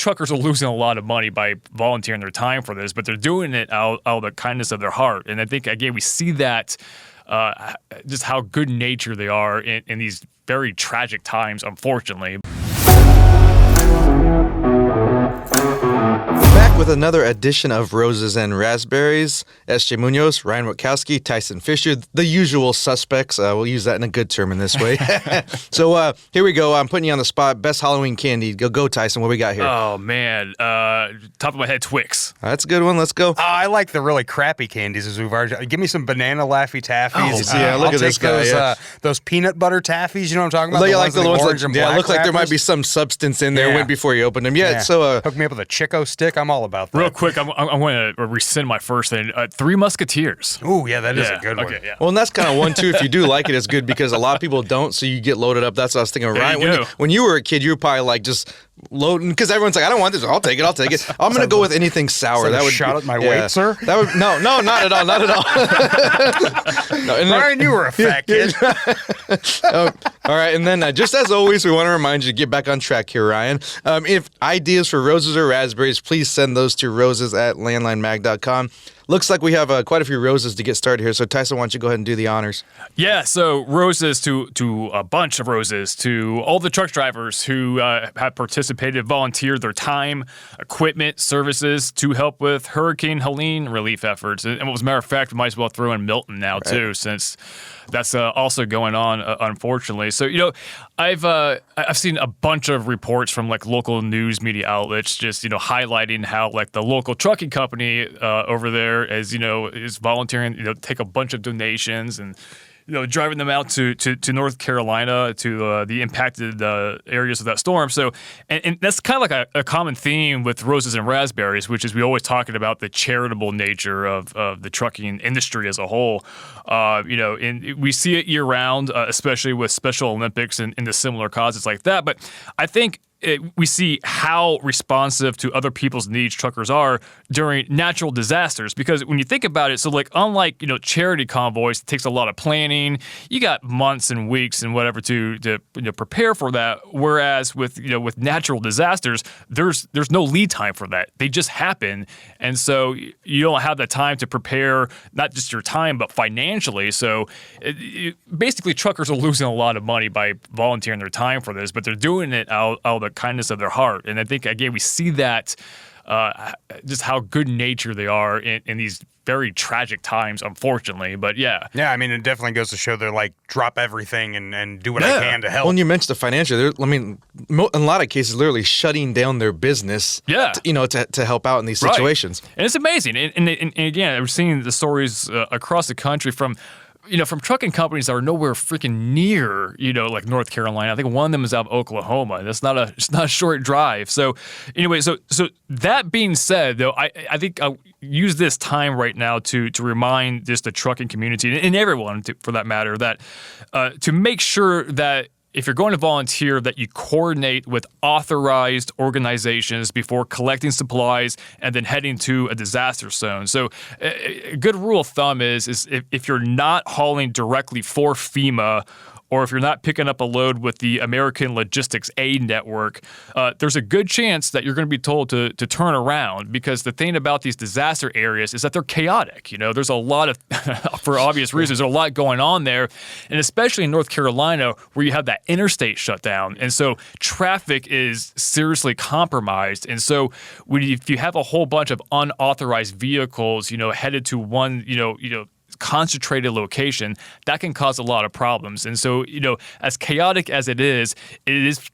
truckers are losing a lot of money by volunteering their time for this, but they're doing it out of the kindness of their heart. And I think, again, we see that just how good-natured they are in these very tragic times, unfortunately. Back with another edition of Roses and Razzberries. S.J. Munoz, Ryan Witkowski, Tyson Fisher, the usual suspects. We'll use that in a good term in this way. So here we go. I'm putting you on the spot. Best Halloween candy. Go, Tyson. What we got here? Oh, man. Top of my head, Twix. That's a good one. Let's go. I like the really crappy candies, as we've already. Give me some banana Laffy Taffies. Oh, yeah, look at this guy. Those peanut butter Taffies. You know what I'm talking about? You like the ones orange that and black look like there might wrappers? be some substance in there before you open them. Yeah. So hook me up with a Chico stick. I'm all about that. Real quick, I'm going to rescind my first thing. Three Musketeers. Ooh, yeah, that is a good one. Okay, yeah. Well, and that's kind of one, too. If you do like it, it's good because a lot of people don't, so you get loaded up. That's what I was thinking. Ryan, when you were a kid, you were probably like just loading, because everyone's like, I don't want this. I'll take it. I'm going to go with anything sour. That would shot at my weight, sir? That would no, not at all. No, Ryan, you were a fat kid. All right, and then just as always, we want to remind you to get back on track here, Ryan. If ideas for roses or raspberries, please send those to roses@landlinemag.com. Looks like we have quite a few roses to get started here. So, Tyson, why don't you go ahead and do the honors? Yeah, so roses to a bunch of roses to all the truck drivers who have participated, volunteered their time, equipment, services to help with Hurricane Helene relief efforts. And as a matter of fact, we might as well throw in Milton now, too, since that's also going on, unfortunately. So, I've seen a bunch of reports from like local news media outlets just, highlighting how like the local trucking company over there is volunteering, take a bunch of donations and, driving them out to North Carolina to the impacted areas of that storm. So, and that's kind of like a common theme with Roses and Razzberries, which is we always talking about the charitable nature of the trucking industry as a whole. And we see it year round, especially with Special Olympics and the similar causes like that. But I think we see how responsive to other people's needs truckers are during natural disasters. Because when you think about it, so like unlike charity convoys, it takes a lot of planning. You got months and weeks and whatever to prepare for that. Whereas with natural disasters, there's no lead time for that. They just happen, and so you don't have the time to prepare not just your time but financially. So basically, truckers are losing a lot of money by volunteering their time for this, but they're doing it out of the kindness of their heart. And I think, again, we see that just how good-natured they are in these very tragic times, unfortunately. But yeah. Yeah, I mean, it definitely goes to show they're like, drop everything and do what I can to help. When you mentioned the financial, in a lot of cases, literally shutting down their business to help out in these situations. And it's amazing. And again, we're seeing the stories across the country from trucking companies that are nowhere freaking near, like North Carolina. I think one of them is out of Oklahoma, and it's not a short drive. So anyway, so that being said, though, I think I'll use this time right now to remind just the trucking community and everyone, for that matter, that to make sure that if you're going to volunteer, that you coordinate with authorized organizations before collecting supplies and then heading to a disaster zone. So a good rule of thumb is if you're not hauling directly for FEMA, or if you're not picking up a load with the American Logistics Aid Network, there's a good chance that you're going to be told to turn around, because the thing about these disaster areas is that they're chaotic. There's a lot of, for obvious reasons, there's a lot going on there, and especially in North Carolina where you have that interstate shut down. And so traffic is seriously compromised. And so if you have a whole bunch of unauthorized vehicles, headed to one, concentrated location, that can cause a lot of problems. And so, as chaotic as it is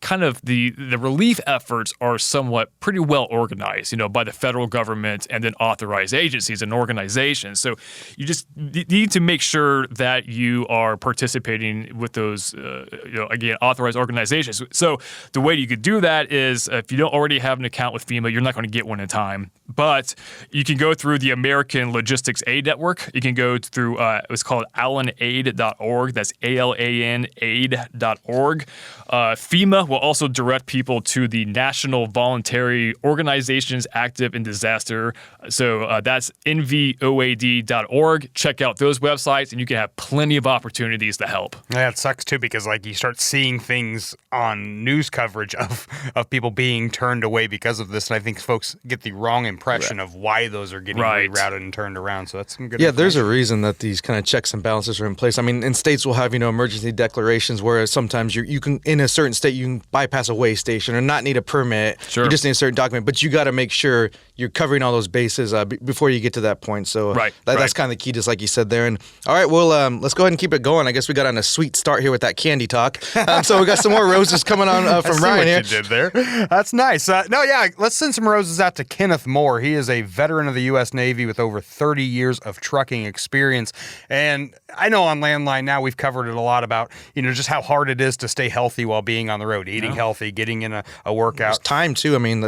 kind of the relief efforts are somewhat pretty well organized, by the federal government and then authorized agencies and organizations. So you just need to make sure that you are participating with those, again, authorized organizations. So the way you could do that is, if you don't already have an account with FEMA, you're not going to get one in time. But you can go through the American Logistics Aid Network. You can go through it's called alanaid.org. That's ALAN aid.org. FEMA will also direct people to the National Voluntary Organizations Active in Disaster. So that's nvoad.org. Check out those websites, and you can have plenty of opportunities to help. Yeah, it sucks too because like you start seeing things on news coverage of people being turned away because of this, and I think folks get the wrong impression of why those are getting rerouted and turned around. So that's some good. Yeah, there's a reason that these kind of checks and balances are in place. I mean, in states will have emergency declarations where sometimes you can in a certain state you can bypass a weigh station or not need a permit. Sure. You just need a certain document, but you got to make sure you're covering all those bases before you get to that point. So that's kind of the key, just like you said there. And all right, well, let's go ahead and keep it going. I guess we got on a sweet start here with that candy talk. So we got some more roses coming on from Ryan here. You did there. That's nice. Let's send some roses out to Kenneth Moore. He is a veteran of the U.S. Navy with over 30 years of trucking experience. And I know on Landline now we've covered it a lot about, just how hard it is to stay healthy while being on the road, eating healthy, getting in a workout. There's time, too. I mean,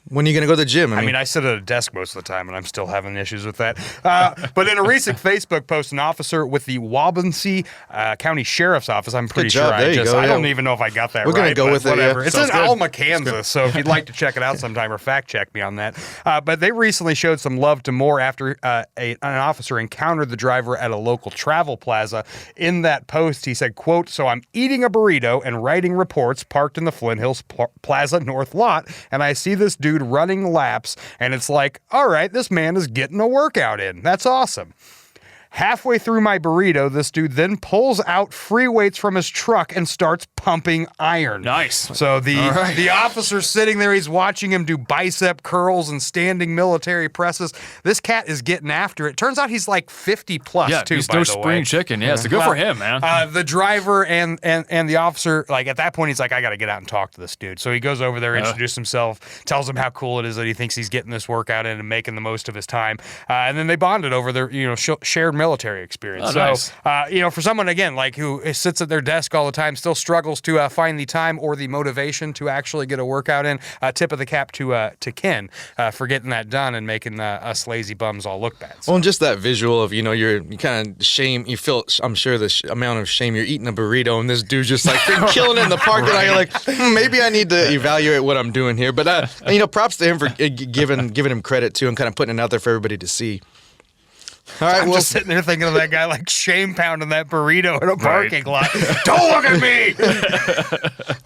when are you going to go to the gym? I mean, I sit at a desk most of the time, and I'm still having issues with that. But in a recent Facebook post, an officer with the Waubonsee County Sheriff's Office, I'm pretty sure I don't even know if I got that right. We're going to go with whatever. it. It's in Alma, Kansas, so if you'd like to check it out sometime or fact check me on that. But they recently showed some love to Moore after an officer encountered the driver at a local travel plaza. In that post, he said, quote, "So I'm eating a burrito and writing reports parked in the Flint Hills Plaza North lot, and I see this dude running laps, and it's like, all right, this man is getting a workout in. That's awesome. Halfway through my burrito, this dude then pulls out free weights from his truck and starts pumping iron." Nice. So the officer's sitting there, he's watching him do bicep curls and standing military presses. This cat is getting after it. Turns out he's like 50 plus too, he's by no the way. spring chicken. Yeah, so good for him, man. The driver and the officer, like at that point, he's like, I got to get out and talk to this dude. So he goes over there, introduces himself, tells him how cool it is that he thinks he's getting this workout in and making the most of his time. And then they bonded over their, shared military experience. Nice. For someone, again, like who sits at their desk all the time, still struggles to find the time or the motivation to actually get a workout in, tip of the cap to Ken for getting that done and making us lazy bums all look bad. So. Well, and just that visual of, you kind of shame, you feel, I'm sure the amount of shame, you're eating a burrito and this dude's just like killing it in the parking lot. You're like, maybe I need to evaluate what I'm doing here. But, props to him for giving him credit too and kind of putting it out there for everybody to see. All right, I'm just sitting there thinking of that guy like shame pounding that burrito in a parking lot. Don't look at me!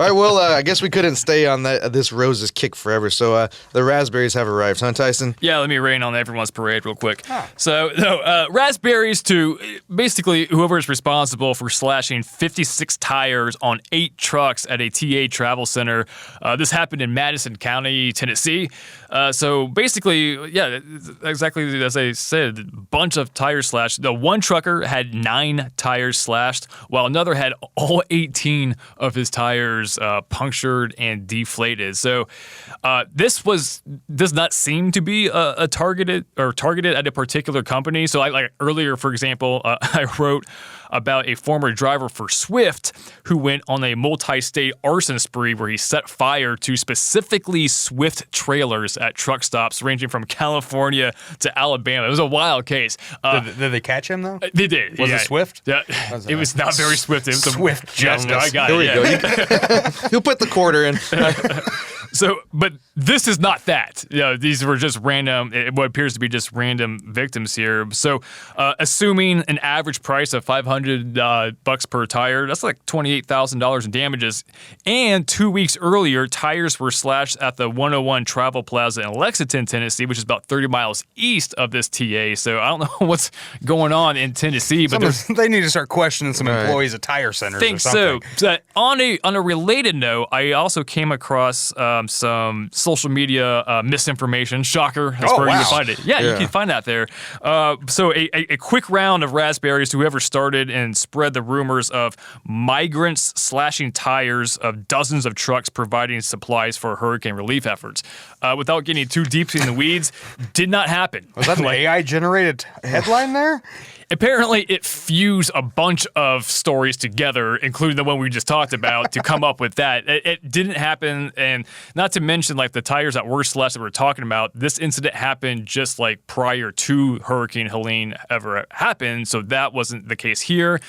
All right, well, I guess we couldn't stay on this Roses kick forever, so the raspberries have arrived, huh, Tyson? Yeah, let me rain on everyone's parade real quick. So, raspberries to basically whoever is responsible for slashing 56 tires on 8 trucks at a TA travel center. This happened in Madison County, Tennessee. So basically, yeah, exactly as I said, a bunch of tires slashed. The one trucker had 9 tires slashed, while another had all 18 of his tires punctured and deflated. So this does not seem to be a targeted at a particular company. So like earlier, for example, I wrote about a former driver for Swift who went on a multi-state arson spree where he set fire to specifically Swift trailers at truck stops ranging from California to Alabama. It was a wild case. Did they catch him, though? They did. Was it Swift? Yeah. It was not very Swift. It was Swift justice. I got Here it. we go. You'll put the quarter in. So, but this is not that. These were just random, what appears to be just random victims here. So, assuming an average price of $500 per tire, that's like $28,000 in damages. And 2 weeks earlier, tires were slashed at the 101 Travel Plaza in Lexington, Tennessee, which is about 30 miles east of this TA. So, I don't know what's going on in Tennessee, but they need to start questioning some employees at tire centers. Think or something. so. On a related note, I also came across some social media misinformation. Shocker. That's where you can find it. Yeah, you can find that there. So a quick round of raspberries to whoever started and spread the rumors of migrants slashing tires of dozens of trucks providing supplies for hurricane relief efforts. Without getting too deep in the weeds, did not happen. Was that an AI-generated headline there? Apparently, it fused a bunch of stories together, including the one we just talked about, to come up with that. It didn't happen, and not to mention, like, the tires that were slashed that we're talking about, this incident happened just, like, prior to Hurricane Helene ever happened, so that wasn't the case here.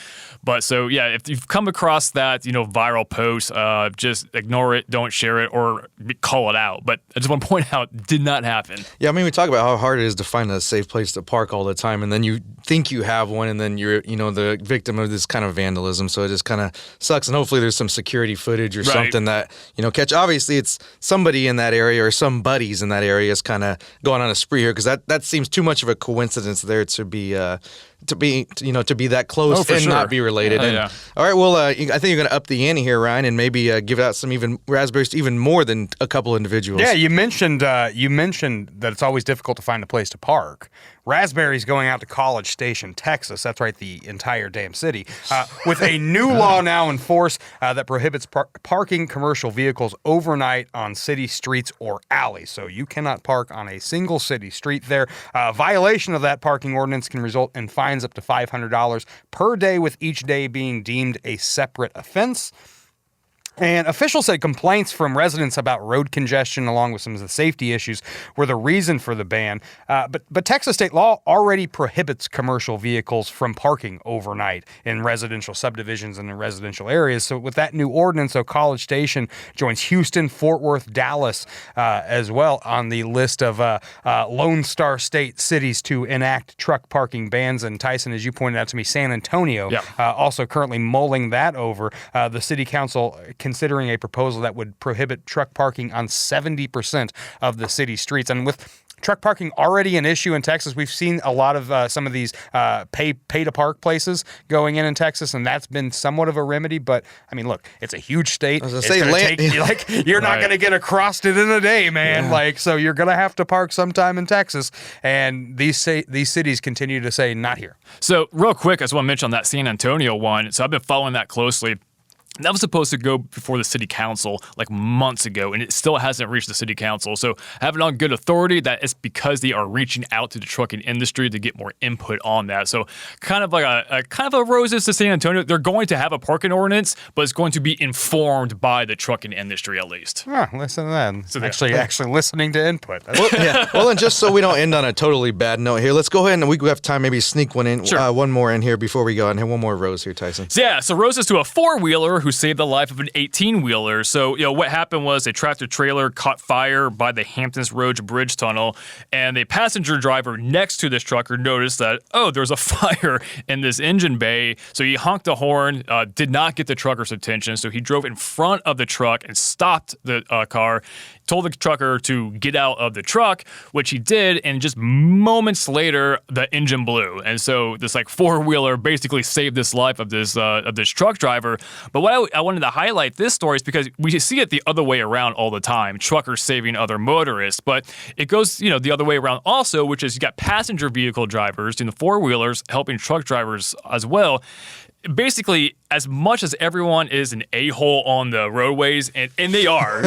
But so, yeah, if you've come across that, viral post, just ignore it, don't share it, or call it out. But I just want to point out, did not happen. Yeah, I mean, we talk about how hard it is to find a safe place to park all the time, and then you think you have one, and then you're, the victim of this kind of vandalism. So it just kind of sucks. And hopefully there's some security footage or something that, catch. Obviously, it's somebody in that area or some buddies in that area is kind of going on a spree here, because that seems too much of a coincidence there to be that close and not be related. Yeah. All right, well, I think you're going to up the ante here, Ryan, and maybe give out some even raspberries to even more than a couple individuals. Yeah, you mentioned that it's always difficult to find a place to park. Raspberries going out to College Station, Texas. That's right, the entire damn city. With a new law now in force that prohibits parking commercial vehicles overnight on city streets or alleys. So you cannot park on a single city street there. Violation of that parking ordinance can result in fines up to $500 per day, with each day being deemed a separate offense. And officials said complaints from residents about road congestion, along with some of the safety issues, were the reason for the ban. But Texas state law already prohibits commercial vehicles from parking overnight in residential subdivisions and in residential areas. So with that new ordinance, College Station joins Houston, Fort Worth, Dallas as well on the list of Lone Star State cities to enact truck parking bans. And Tyson, as you pointed out to me, San Antonio also currently mulling that over. The city council considering a proposal that would prohibit truck parking on 70% of the city streets. And with truck parking already an issue in Texas, we've seen a lot of some of these pay-to-park places going in Texas, and that's been somewhat of a remedy. But, I mean, look, it's a huge state. You're not going to get across it in a day, man. Yeah. So you're going to have to park sometime in Texas, and these cities continue to say, not here. So, real quick, I just want to mention on that San Antonio one. So I've been following that closely. That was supposed to go before the city council like months ago, and it still hasn't reached the city council. So I have it on good authority that it's because they are reaching out to the trucking industry to get more input on that. So kind of like a roses to San Antonio. They're going to have a parking ordinance, but it's going to be informed by the trucking industry at least. Listen to that. So actually listening to input. Well, and just so we don't end on a totally bad note here, let's go ahead and we have time maybe sneak one in, one more in here before we go on here. One more rose here, Tyson. So roses to a four-wheeler who saved the life of an 18-wheeler. So, what happened was a tractor-trailer caught fire by the Hamptons Roads Bridge Tunnel, and the passenger driver next to this trucker noticed that, there's a fire in this engine bay. So he honked the horn, did not get the trucker's attention, so he drove in front of the truck and stopped the car, told the trucker to get out of the truck, which he did, and just moments later, the engine blew. And so this four-wheeler basically saved this life of this truck driver. But what I wanted to highlight this story is because we see it the other way around all the time, truckers saving other motorists, but it goes, the other way around also, which is you got passenger vehicle drivers, four-wheelers helping truck drivers as well. Basically, as much as everyone is an a-hole on the roadways, and they are,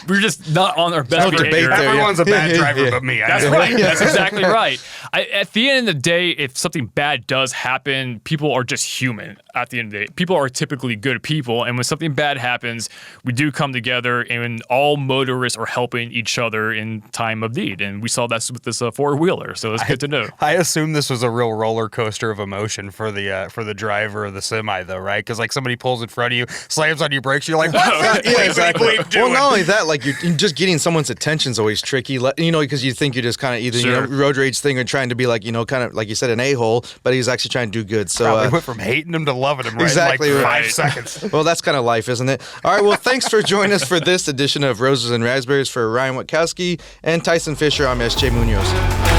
we're just not on our best behavior. Everyone's a bad driver but me. That's right. That's exactly right. At the end of the day, if something bad does happen, people are just human. At the end of the day, people are typically good people, and when something bad happens, we do come together, and all motorists are helping each other in time of need. And we saw that with this four-wheeler, so it's good to know. I assume this was a real roller coaster of emotion for the driver of the semi, though, right? Because somebody pulls in front of you, slams on your brakes, you're like, what? Exactly. Well, not only that, you're just getting someone's attention is always tricky, because you think you're just kind of either road rage thing or trying to be kind of like you said, an a-hole, but he's actually trying to do good. So probably went from hating him to loving him, right? Exactly, in 5 seconds. Well, that's kind of life, isn't it? All right, well, thanks for joining us for this edition of Roses and Razzberries. For Ryan Witkowski and Tyson Fisher, I'm S.J. Munoz.